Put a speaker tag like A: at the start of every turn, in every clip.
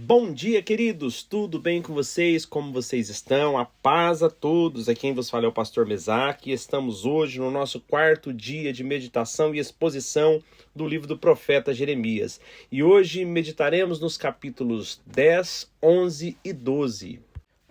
A: Bom dia, queridos! Tudo bem com vocês? Como vocês estão? A paz a todos! Aqui quem vos fala é o pastor Mesaque. Estamos hoje no nosso quarto dia de meditação e exposição do livro do profeta Jeremias. E hoje meditaremos nos capítulos 10, 11 e 12.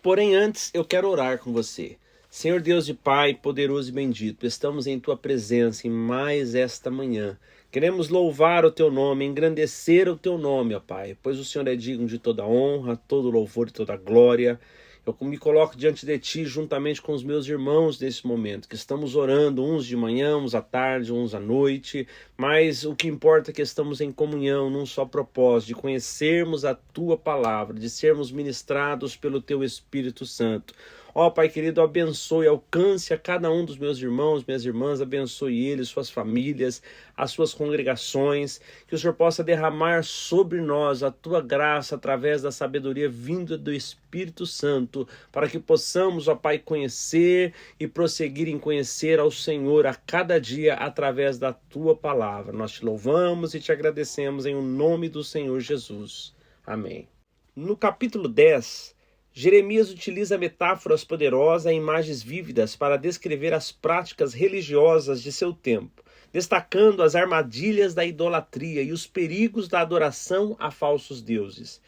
A: Porém, antes eu quero orar com você. Senhor Deus de Pai, poderoso e bendito, estamos em Tua presença em mais esta manhã. Queremos louvar o Teu nome, engrandecer o Teu nome, ó Pai, pois o Senhor é digno de toda honra, todo louvor e toda glória. Eu me coloco diante de Ti juntamente com os meus irmãos nesse momento, que estamos orando uns de manhã, uns à tarde, uns à noite, mas o que importa é que estamos em comunhão, num só propósito, de conhecermos a Tua palavra, de sermos ministrados pelo Teu Espírito Santo. Ó Pai querido, abençoe, alcance a cada um dos meus irmãos, minhas irmãs, abençoe eles, suas famílias, as suas congregações, que o Senhor possa derramar sobre nós a Tua graça através da sabedoria vinda do Espírito Santo, para que possamos, ó Pai, conhecer e prosseguir em conhecer ao Senhor a cada dia através da Tua palavra. Nós te louvamos e te agradecemos em nome do Senhor Jesus. Amém. No capítulo 10, Jeremias utiliza metáforas poderosas e imagens vívidas para descrever as práticas religiosas de seu tempo, destacando as armadilhas da idolatria e os perigos da adoração a falsos deuses.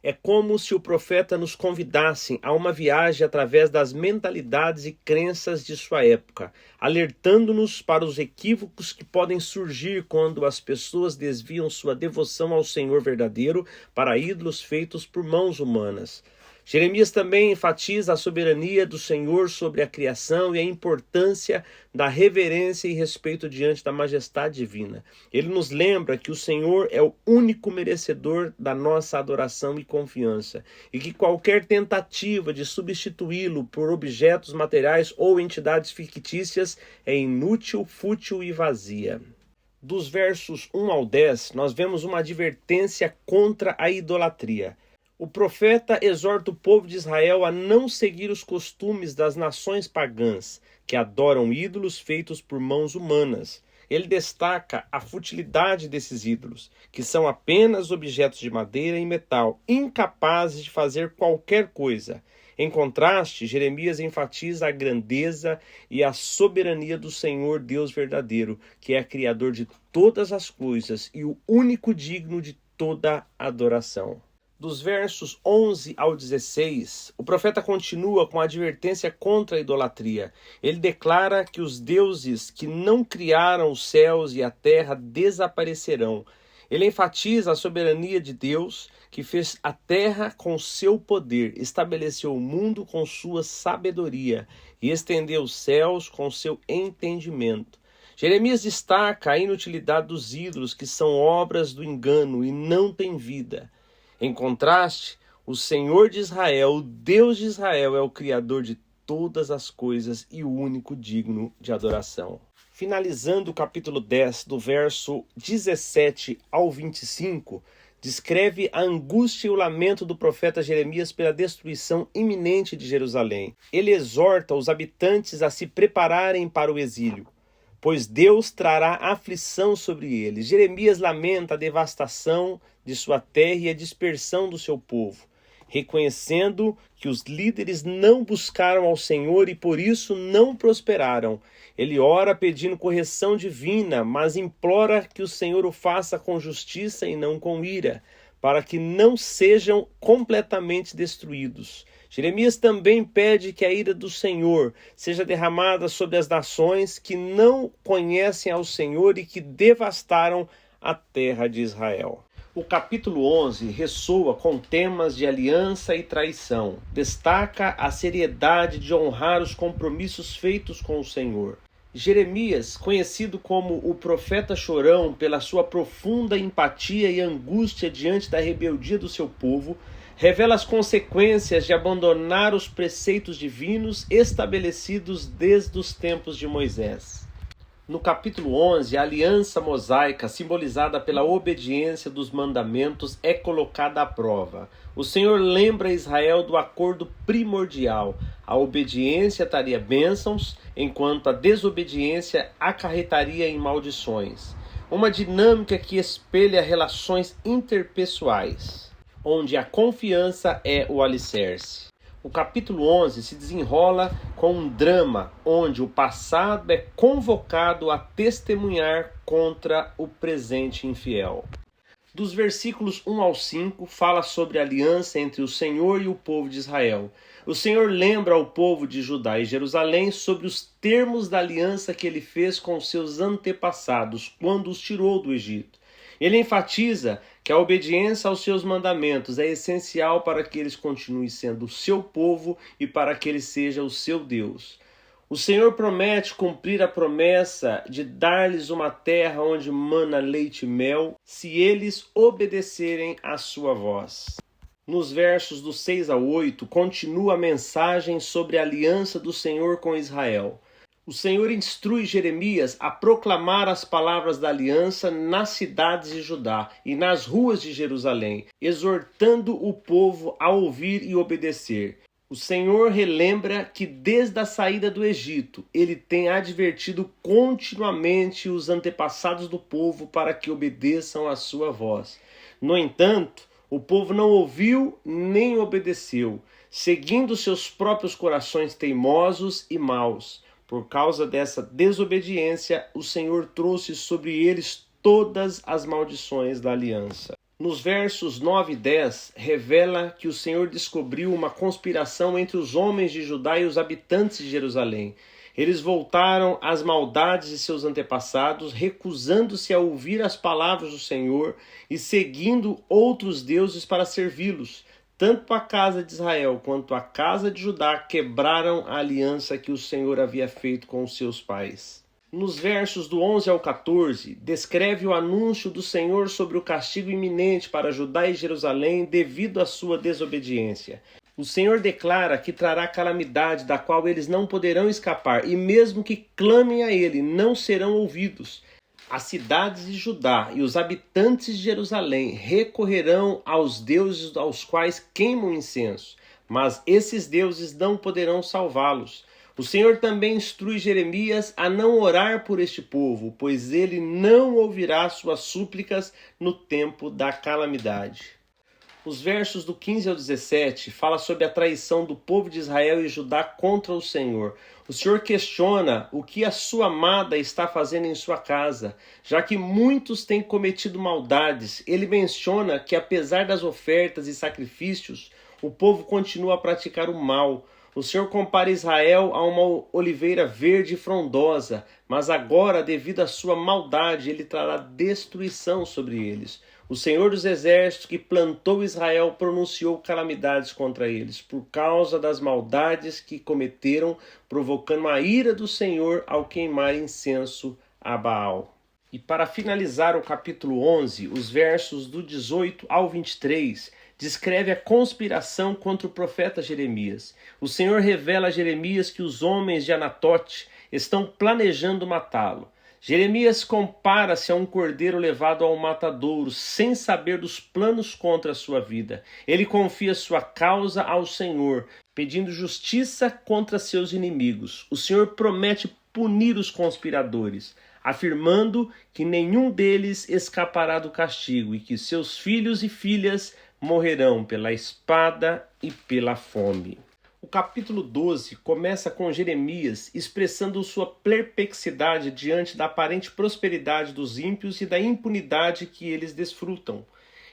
A: É como se o profeta nos convidasse a uma viagem através das mentalidades e crenças de sua época, alertando-nos para os equívocos que podem surgir quando as pessoas desviam sua devoção ao Senhor verdadeiro para ídolos feitos por mãos humanas. Jeremias também enfatiza a soberania do Senhor sobre a criação e a importância da reverência e respeito diante da majestade divina. Ele nos lembra que o Senhor é o único merecedor da nossa adoração e confiança, e que qualquer tentativa de substituí-lo por objetos materiais ou entidades fictícias é inútil, fútil e vazia. Dos versos 1 ao 10, nós vemos uma advertência contra a idolatria. O profeta exorta o povo de Israel a não seguir os costumes das nações pagãs, que adoram ídolos feitos por mãos humanas. Ele destaca a futilidade desses ídolos, que são apenas objetos de madeira e metal, incapazes de fazer qualquer coisa. Em contraste, Jeremias enfatiza a grandeza e a soberania do Senhor Deus verdadeiro, que é criador de todas as coisas e o único digno de toda adoração. Dos versos 11 ao 16, o profeta continua com a advertência contra a idolatria. Ele declara que os deuses que não criaram os céus e a terra desaparecerão. Ele enfatiza a soberania de Deus, que fez a terra com seu poder, estabeleceu o mundo com sua sabedoria e estendeu os céus com seu entendimento. Jeremias destaca a inutilidade dos ídolos, que são obras do engano e não têm vida. Em contraste, o Senhor de Israel, o Deus de Israel, é o Criador de todas as coisas e o único digno de adoração. Finalizando o capítulo 10, do verso 17 ao 25, descreve a angústia e o lamento do profeta Jeremias pela destruição iminente de Jerusalém. Ele exorta os habitantes a se prepararem para o exílio, pois Deus trará aflição sobre eles. Jeremias lamenta a devastação de sua terra e a dispersão do seu povo, reconhecendo que os líderes não buscaram ao Senhor e por isso não prosperaram. Ele ora pedindo correção divina, mas implora que o Senhor o faça com justiça e não com ira, para que não sejam completamente destruídos. Jeremias também pede que a ira do Senhor seja derramada sobre as nações que não conhecem ao Senhor e que devastaram a terra de Israel. O capítulo 11 ressoa com temas de aliança e traição. Destaca a seriedade de honrar os compromissos feitos com o Senhor. Jeremias, conhecido como o profeta chorão pela sua profunda empatia e angústia diante da rebeldia do seu povo, revela as consequências de abandonar os preceitos divinos estabelecidos desde os tempos de Moisés. No capítulo 11, a aliança mosaica, simbolizada pela obediência dos mandamentos, é colocada à prova. O Senhor lembra Israel do acordo primordial. A obediência traria bênçãos, enquanto a desobediência acarretaria em maldições. Uma dinâmica que espelha relações interpessoais. onde a confiança é o alicerce. O capítulo 11 se desenrola com um drama onde o passado é convocado a testemunhar contra o presente infiel. Dos versículos 1 ao 5, fala sobre a aliança entre o Senhor e o povo de Israel. O Senhor lembra ao povo de Judá e Jerusalém sobre os termos da aliança que ele fez com seus antepassados, quando os tirou do Egito. Ele enfatiza que a obediência aos seus mandamentos é essencial para que eles continuem sendo o seu povo e para que ele seja o seu Deus. O Senhor promete cumprir a promessa de dar-lhes uma terra onde mana leite e mel, se eles obedecerem à sua voz. Nos versos do 6 ao 8, continua a mensagem sobre a aliança do Senhor com Israel. O Senhor instrui Jeremias a proclamar as palavras da aliança nas cidades de Judá e nas ruas de Jerusalém, exortando o povo a ouvir e obedecer. O Senhor relembra que desde a saída do Egito, ele tem advertido continuamente os antepassados do povo para que obedeçam à sua voz. No entanto, o povo não ouviu nem obedeceu, seguindo seus próprios corações teimosos e maus. Por causa dessa desobediência, o Senhor trouxe sobre eles todas as maldições da aliança. Nos versos 9 e 10, revela que o Senhor descobriu uma conspiração entre os homens de Judá e os habitantes de Jerusalém. Eles voltaram às maldades de seus antepassados, recusando-se a ouvir as palavras do Senhor e seguindo outros deuses para servi-los. Tanto a casa de Israel quanto a casa de Judá quebraram a aliança que o Senhor havia feito com os seus pais. Nos versos do 11 ao 14, descreve o anúncio do Senhor sobre o castigo iminente para Judá e Jerusalém devido à sua desobediência. O Senhor declara que trará calamidade da qual eles não poderão escapar, e mesmo que clamem a ele, não serão ouvidos. As cidades de Judá e os habitantes de Jerusalém recorrerão aos deuses aos quais queimam incenso, mas esses deuses não poderão salvá-los. O Senhor também instrui Jeremias a não orar por este povo, pois ele não ouvirá suas súplicas no tempo da calamidade. Os versos do 15 ao 17 falam sobre a traição do povo de Israel e Judá contra o Senhor. O Senhor questiona o que a sua amada está fazendo em sua casa, já que muitos têm cometido maldades. Ele menciona que apesar das ofertas e sacrifícios, o povo continua a praticar o mal. O Senhor compara Israel a uma oliveira verde e frondosa, mas agora, devido à sua maldade, ele trará destruição sobre eles. O Senhor dos Exércitos, que plantou Israel, pronunciou calamidades contra eles, por causa das maldades que cometeram, provocando a ira do Senhor ao queimar incenso a Baal. E para finalizar o capítulo 11, os versos do 18 ao 23, descreve a conspiração contra o profeta Jeremias. O Senhor revela a Jeremias que os homens de Anatote estão planejando matá-lo. Jeremias compara-se a um cordeiro levado ao matadouro, sem saber dos planos contra a sua vida. Ele confia sua causa ao Senhor, pedindo justiça contra seus inimigos. O Senhor promete punir os conspiradores, afirmando que nenhum deles escapará do castigo e que seus filhos e filhas morrerão pela espada e pela fome. O capítulo 12 começa com Jeremias expressando sua perplexidade diante da aparente prosperidade dos ímpios e da impunidade que eles desfrutam.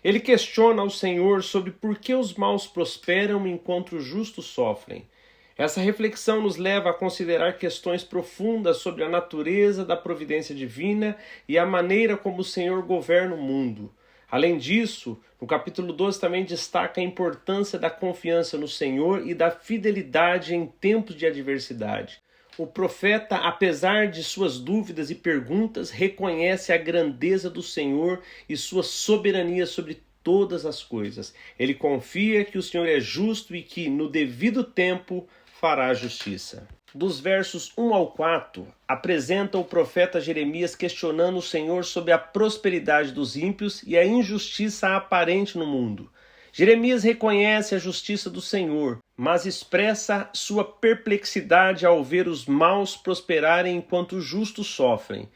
A: Ele questiona ao Senhor sobre por que os maus prosperam enquanto os justos sofrem. Essa reflexão nos leva a considerar questões profundas sobre a natureza da providência divina e a maneira como o Senhor governa o mundo. Além disso, no capítulo 12 também destaca a importância da confiança no Senhor e da fidelidade em tempos de adversidade. O profeta, apesar de suas dúvidas e perguntas, reconhece a grandeza do Senhor e sua soberania sobre todas as coisas. Ele confia que o Senhor é justo e que, no devido tempo, fará justiça. Dos versos 1 ao 4, apresenta o profeta Jeremias questionando o Senhor sobre a prosperidade dos ímpios e a injustiça aparente no mundo. Jeremias reconhece a justiça do Senhor, mas expressa sua perplexidade ao ver os maus prosperarem enquanto os justos sofrem.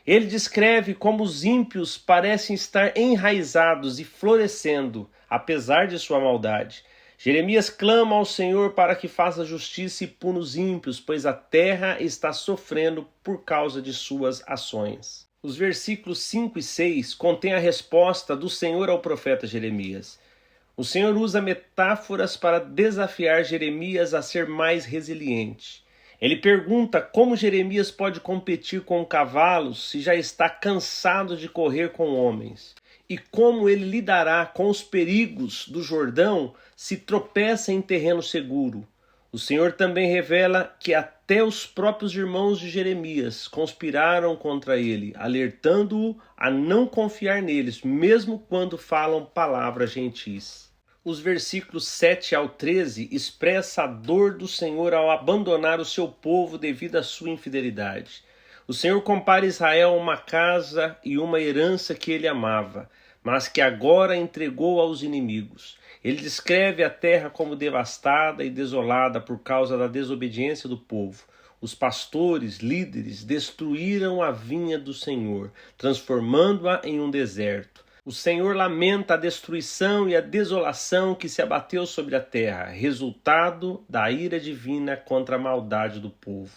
A: Ele descreve como os ímpios parecem estar enraizados e florescendo, apesar de sua maldade. Jeremias clama ao Senhor para que faça justiça e puna os ímpios, pois a terra está sofrendo por causa de suas ações. Os versículos 5 e 6 contêm a resposta do Senhor ao profeta Jeremias. O Senhor usa metáforas para desafiar Jeremias a ser mais resiliente. Ele pergunta como Jeremias pode competir com cavalos se já está cansado de correr com homens. E como ele lidará com os perigos do Jordão se tropeça em terreno seguro. O Senhor também revela que até os próprios irmãos de Jeremias conspiraram contra ele, alertando-o a não confiar neles, mesmo quando falam palavras gentis. Os versículos 7 ao 13 expressam a dor do Senhor ao abandonar o seu povo devido à sua infidelidade. O Senhor compara Israel a uma casa e uma herança que ele amava, mas que agora entregou aos inimigos. Ele descreve a terra como devastada e desolada por causa da desobediência do povo. Os pastores, líderes, destruíram a vinha do Senhor, transformando-a em um deserto. O Senhor lamenta a destruição e a desolação que se abateu sobre a terra, resultado da ira divina contra a maldade do povo.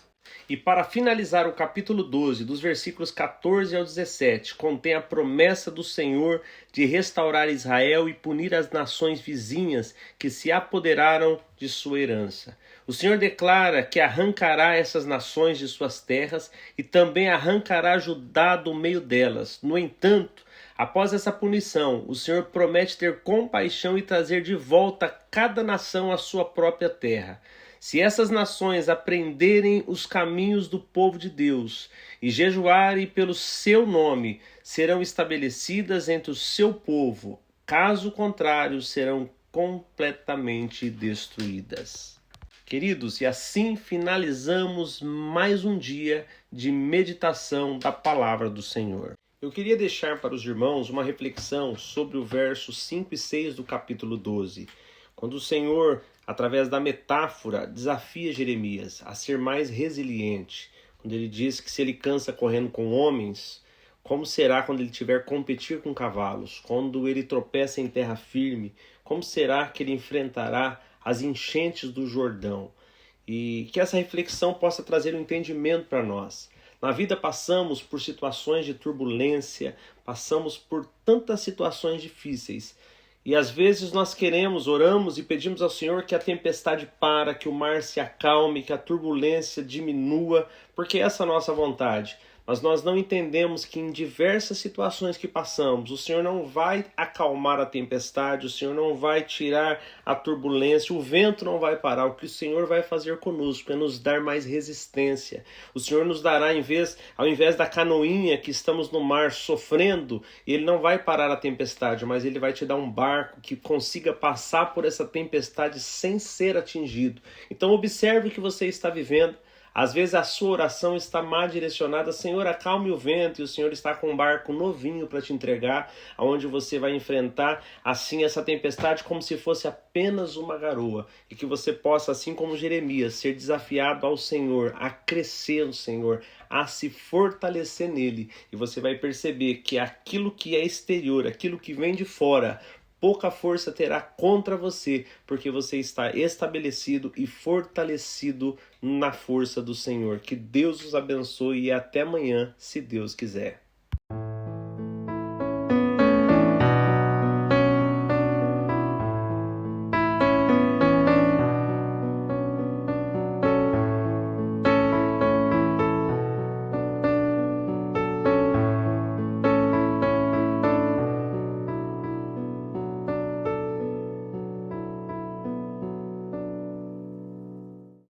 A: E para finalizar o capítulo 12, dos versículos 14 ao 17, contém a promessa do Senhor de restaurar Israel e punir as nações vizinhas que se apoderaram de sua herança. O Senhor declara que arrancará essas nações de suas terras e também arrancará Judá do meio delas. No entanto, após essa punição, o Senhor promete ter compaixão e trazer de volta cada nação à sua própria terra. Se essas nações aprenderem os caminhos do povo de Deus e jejuarem pelo seu nome, serão estabelecidas entre o seu povo. Caso contrário, serão completamente destruídas. Queridos, e assim finalizamos mais um dia de meditação da palavra do Senhor. Eu queria deixar para os irmãos uma reflexão sobre o verso 5 e 6 do capítulo 12, quando o Senhor, através da metáfora, desafia Jeremias a ser mais resiliente, quando ele diz que se ele cansa correndo com homens, como será quando ele tiver que competir com cavalos? Quando ele tropeça em terra firme, como será que ele enfrentará as enchentes do Jordão? E que essa reflexão possa trazer um entendimento para nós. Na vida passamos por situações de turbulência, passamos por tantas situações difíceis. E às vezes nós queremos, oramos e pedimos ao Senhor que a tempestade pare, que o mar se acalme, que a turbulência diminua, porque essa é a nossa vontade. Mas nós não entendemos que em diversas situações que passamos, o Senhor não vai acalmar a tempestade, o Senhor não vai tirar a turbulência, o vento não vai parar. O que o Senhor vai fazer conosco é nos dar mais resistência. O Senhor nos dará, ao invés da canoinha que estamos no mar sofrendo, Ele não vai parar a tempestade, mas Ele vai te dar um barco que consiga passar por essa tempestade sem ser atingido. Então observe o que você está vivendo. Às vezes a sua oração está mal direcionada, Senhor, acalme o vento, e o Senhor está com um barco novinho para te entregar, onde você vai enfrentar assim essa tempestade como se fosse apenas uma garoa, e que você possa, assim como Jeremias, ser desafiado ao Senhor, a crescer no Senhor, a se fortalecer nele, e você vai perceber que aquilo que é exterior, aquilo que vem de fora, pouca força terá contra você, porque você está estabelecido e fortalecido na força do Senhor. Que Deus os abençoe e até amanhã, se Deus quiser.